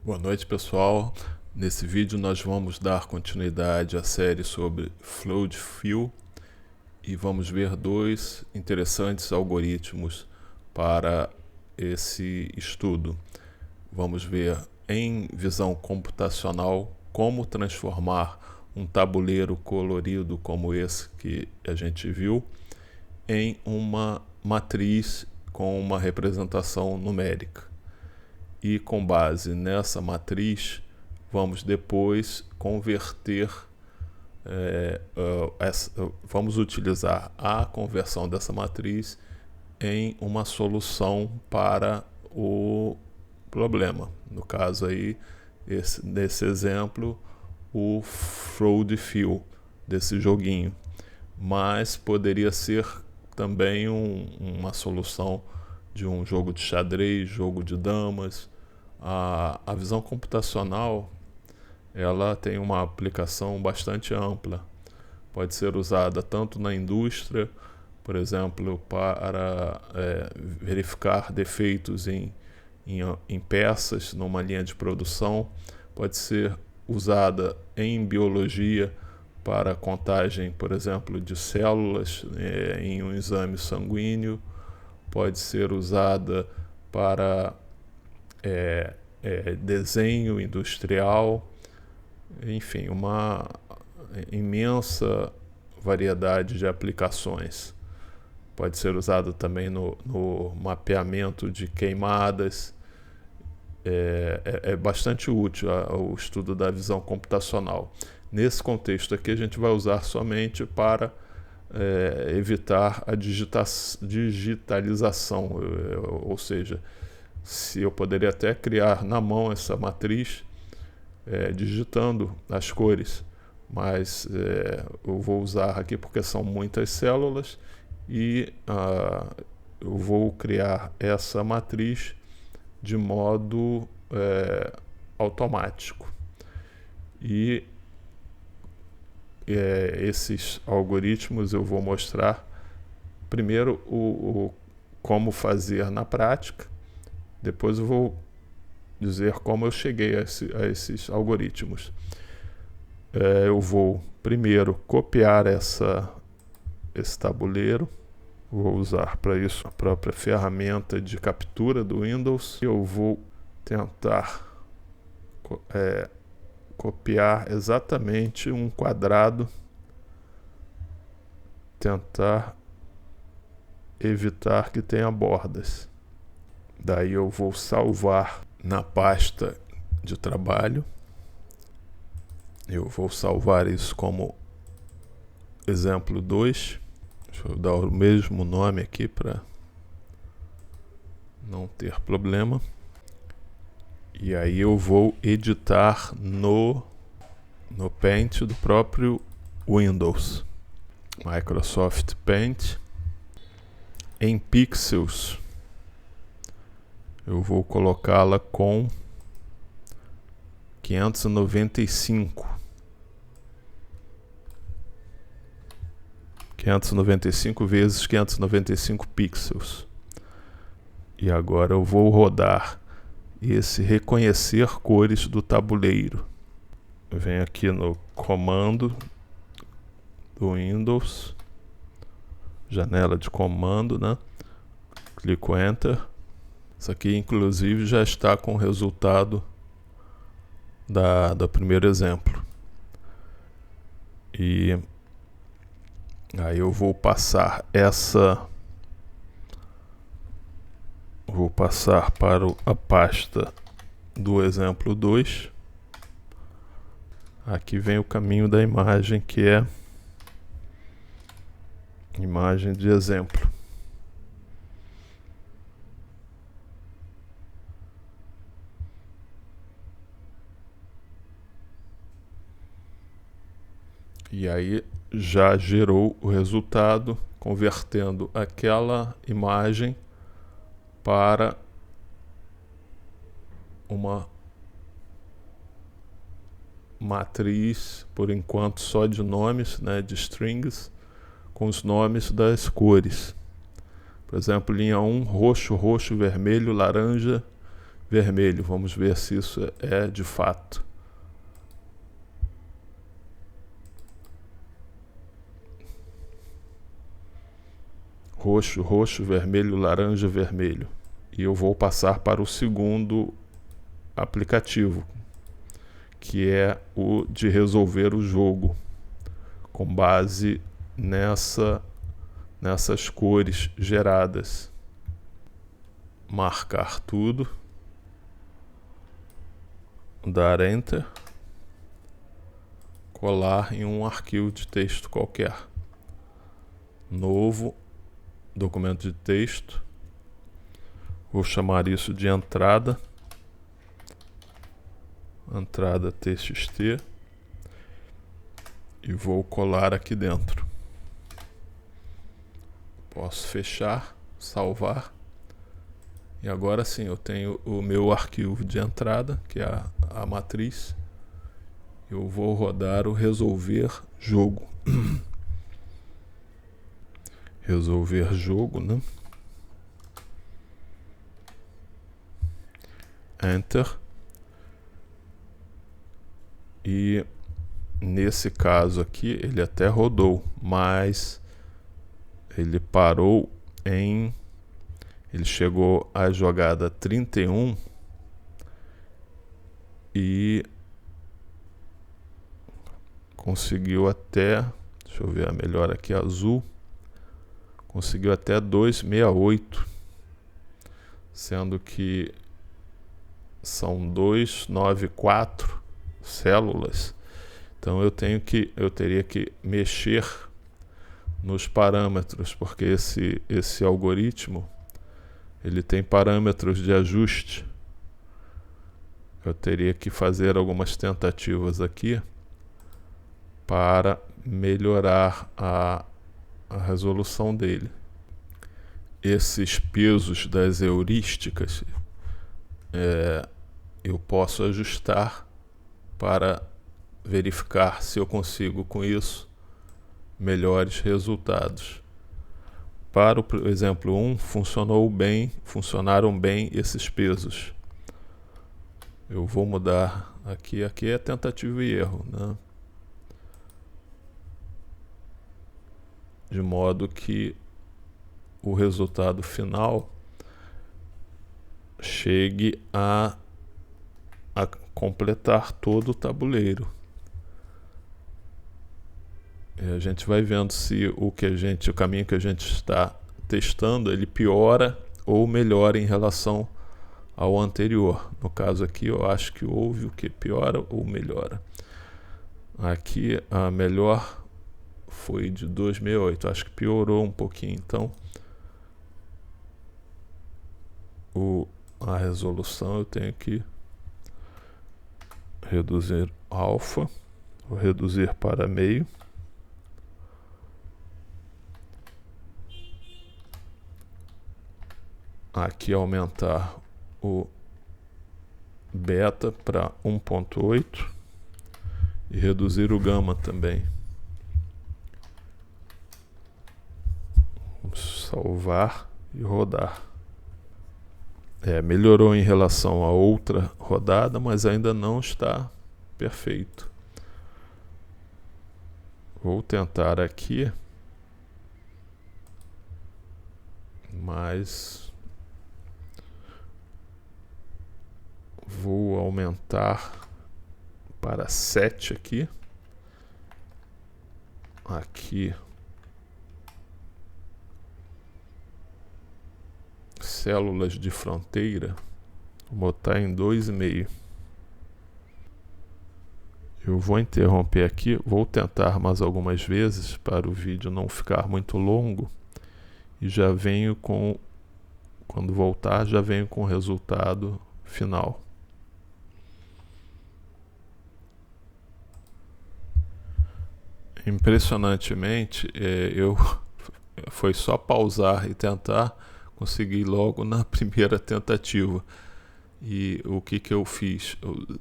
Boa noite, pessoal. Nesse vídeo nós vamos dar continuidade à série sobre Float Fill e vamos ver dois interessantes algoritmos para esse estudo. Vamos ver em visão computacional como transformar um tabuleiro colorido como esse que a gente viu em uma matriz com uma representação numérica. E com base nessa matriz, vamos depois converter, vamos utilizar a conversão dessa matriz em uma solução para o problema. No caso aí, nesse exemplo, o Float Fill desse joguinho. Mas poderia ser também uma solução de um jogo de xadrez, jogo de damas. A visão computacional ela tem uma aplicação bastante ampla. Pode ser usada tanto na indústria, por exemplo, para verificar defeitos em peças numa linha de produção. Pode ser usada em biologia para contagem, por exemplo, de células em um exame sanguíneo. Pode ser usada para desenho industrial, enfim, uma imensa variedade de aplicações. Pode ser usada também no mapeamento de queimadas. É bastante útil o estudo da visão computacional. Nesse contexto aqui, a gente vai usar somente para evitar a digitalização, ou seja, se eu poderia até criar na mão essa matriz digitando as cores, mas eu vou usar aqui porque são muitas células e eu vou criar essa matriz de modo automático. E esses algoritmos eu vou mostrar primeiro como fazer na prática, depois eu vou dizer como eu cheguei a esses algoritmos. Eu vou primeiro copiar esse tabuleiro, vou usar para isso a própria ferramenta de captura do Windows. Eu vou tentar copiar exatamente um quadrado, tentar evitar que tenha bordas. Daí eu vou salvar na pasta de trabalho. Eu vou salvar isso como exemplo 2. Deixa eu dar o mesmo nome aqui para não ter problema. E aí eu vou editar no Paint do próprio Windows. Microsoft Paint. Em pixels, eu vou colocá-la com 595. 595 vezes 595 pixels. E agora eu vou rodar esse reconhecer cores do tabuleiro. Eu venho aqui no comando do Windows, janela de comando, né? Clico Enter. Isso aqui inclusive já está com o resultado do primeiro exemplo. E aí eu vou passar para a pasta do exemplo 2. Aqui vem o caminho da imagem, que é imagem de exemplo. E aí já gerou o resultado, convertendo aquela imagem para uma matriz, por enquanto só de nomes, né, de strings, com os nomes das cores. Por exemplo, linha 1, roxo, roxo, vermelho, laranja, vermelho. Vamos ver se isso é de fato. Roxo, roxo, vermelho, laranja, vermelho. E eu vou passar para o segundo aplicativo, que é o de resolver o jogo, com base nessas cores geradas. Marcar tudo, dar Enter, colar em um arquivo de texto qualquer. Novo documento de texto, vou chamar isso de entrada txt, e vou colar aqui dentro. Posso fechar, salvar, e agora sim eu tenho o meu arquivo de entrada, que é a matriz. Eu vou rodar o resolver jogo. Resolver jogo, né? Enter. E nesse caso aqui ele até rodou, mas ele parou em... Ele chegou à jogada 31 e conseguiu até... Deixa eu ver a melhor aqui, azul. Conseguiu até 268, sendo que são 294 células. Então eu teria que mexer nos parâmetros, porque esse algoritmo ele tem parâmetros de ajuste. Eu teria que fazer algumas tentativas aqui para melhorar a resolução dele. Esses pesos das heurísticas eu posso ajustar para verificar se eu consigo com isso melhores resultados. Para o exemplo 1, funcionaram bem esses pesos. Eu vou mudar aqui é tentativa e erro, né? De modo que o resultado final chegue a completar todo o tabuleiro. E a gente vai vendo se o caminho que a gente está testando, ele piora ou melhora em relação ao anterior. No caso aqui, eu acho que houve o que piora ou melhora. Aqui a melhor foi de 268, acho que piorou um pouquinho, então a resolução eu tenho que reduzir alfa, vou reduzir para meio, aqui aumentar o beta para 1.8 e reduzir o gama também. Salvar e rodar. Melhorou em relação a outra rodada, mas ainda não está perfeito. Vou tentar aqui, mas vou aumentar para 7 aqui. Aqui células de fronteira, vou botar em 2,5. Eu vou interromper aqui, vou tentar mais algumas vezes para o vídeo não ficar muito longo e já venho quando voltar, já venho com o resultado final. Impressionantemente, foi só pausar e tentar, consegui logo na primeira tentativa. E o que eu fiz? Eu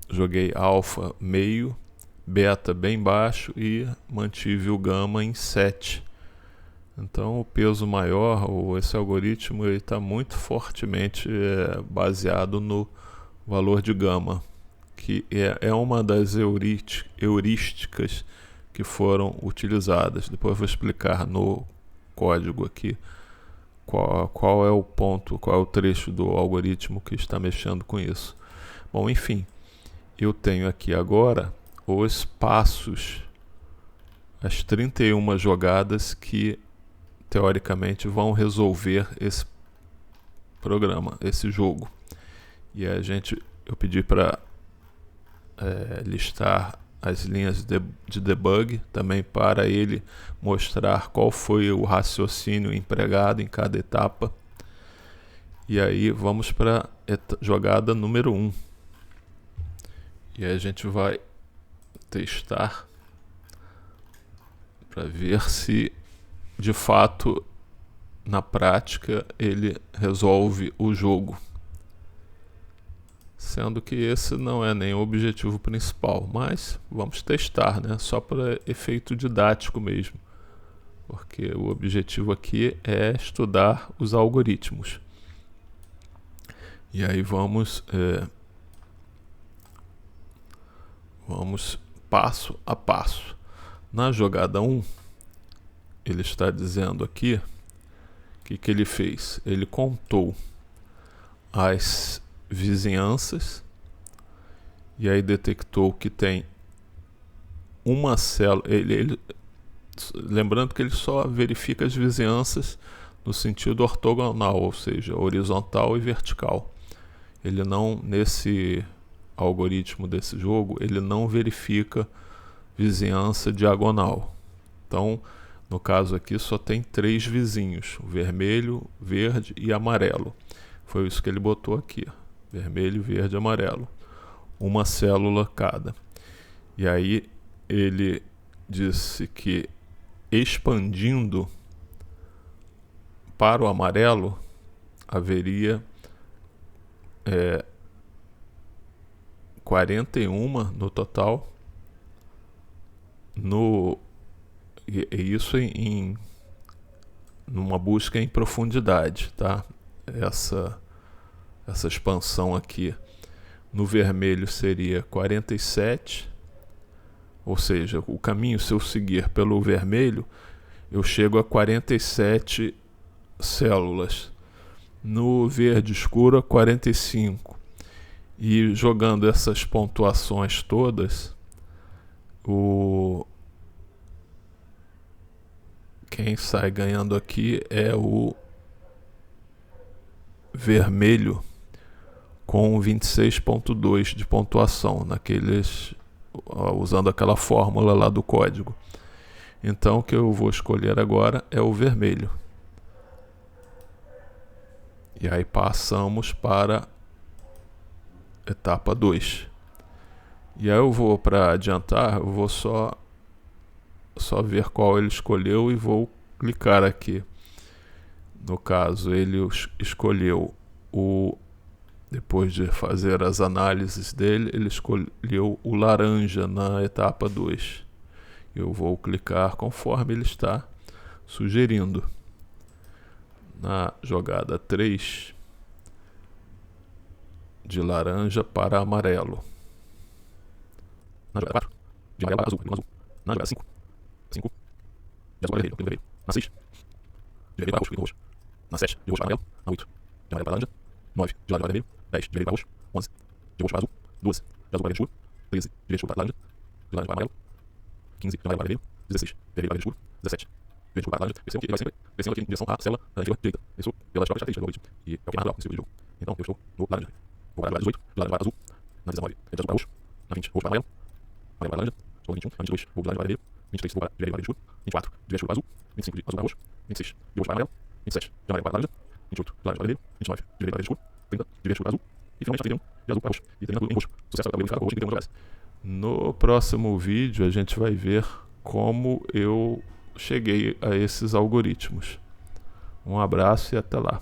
joguei alfa meio, beta bem baixo e mantive o gama em 7. Então o peso maior, ou esse algoritmo, está muito fortemente baseado no valor de gama, que é uma das heurísticas que foram utilizadas. Depois eu vou explicar no código aqui qual é o ponto, qual é o trecho do algoritmo que está mexendo com isso. Bom, enfim, eu tenho aqui agora os passos, as 31 jogadas que teoricamente vão resolver esse programa, esse jogo. E eu pedi para listar as linhas de debug, também para ele mostrar qual foi o raciocínio empregado em cada etapa. E aí vamos para a jogada número 1. E aí a gente vai testar para ver se de fato na prática ele resolve o jogo. Sendo que esse não é nem o objetivo principal, mas vamos testar, né? Só para efeito didático mesmo, porque o objetivo aqui é estudar os algoritmos. E aí vamos passo a passo. Na jogada 1, ele está dizendo aqui que ele fez. Ele contou as vizinhanças e aí detectou que tem uma célula. Lembrando que ele só verifica as vizinhanças no sentido ortogonal, ou seja, horizontal e vertical. Ele não, nesse algoritmo desse jogo, ele não verifica vizinhança diagonal. Então, no caso aqui, só tem 3 vizinhos: o vermelho, verde e amarelo. Foi isso que ele botou aqui: vermelho, verde e amarelo. Uma célula cada. E aí ele disse que expandindo para o amarelo haveria 41 no total. E isso numa busca em profundidade, tá? Essa expansão aqui no vermelho seria 47, ou seja, o caminho, se eu seguir pelo vermelho, eu chego a 47 células. No verde escuro, a 45. E jogando essas pontuações todas, quem sai ganhando aqui é o vermelho, com 26,2 de pontuação, usando aquela fórmula lá do código. Então o que eu vou escolher agora é o vermelho. E aí passamos para etapa 2. E aí eu vou, para adiantar, eu vou só ver qual ele escolheu e vou clicar aqui. No caso, ele escolheu depois de fazer as análises dele, ele escolheu o laranja na etapa 2. Eu vou clicar conforme ele está sugerindo. Na jogada 3, de laranja para amarelo. Na jogada 4, de amarelo para azul. Na jogada 5, de azul para vermelho. Na 6, de vermelho para roxo. Na 7, de roxo para amarelo. Na 8, de amarelo para laranja. 9, de laranja para vermelho. 10, de vermelho para roxo. 11, de roxo para azul. 12, de azul para verde escuro. 13, de verde escuro para laranja. De laranja para amarelo. 15, de amarelo para vermelho. 16, de vermelho para verde escuro. 17, de verde escuro para laranja. Percebam que ele vai sempre crescendo aqui em direção à célula da direita. Isso pelas próprias características do algoritmo. E é o que é natural nesse jogo. Então eu estou no laranja. Vou para a 18, de laranja para azul. Na 19, de azul para roxo. Na 20, roxo para amarelo. Amarelo para laranja. Estou na 21, na 22, vou de laranja para vermelho. 23, vou para vermelho para verde escuro. 24, de verde escuro para azul. 25, de azul para roxo. 26, de roxo para amarelo. 27, de amarelo para laranja. 28, de laranja para vermelho. 29, de vermelho para verde escuro. 30, de verde escuro para azul. E finalmente a 31, de azul para roxo. E termina tudo em roxo. Sucesso ao verificado roxo e 31 jogadas. No próximo vídeo a gente vai ver como eu cheguei a esses algoritmos. Um abraço e até lá.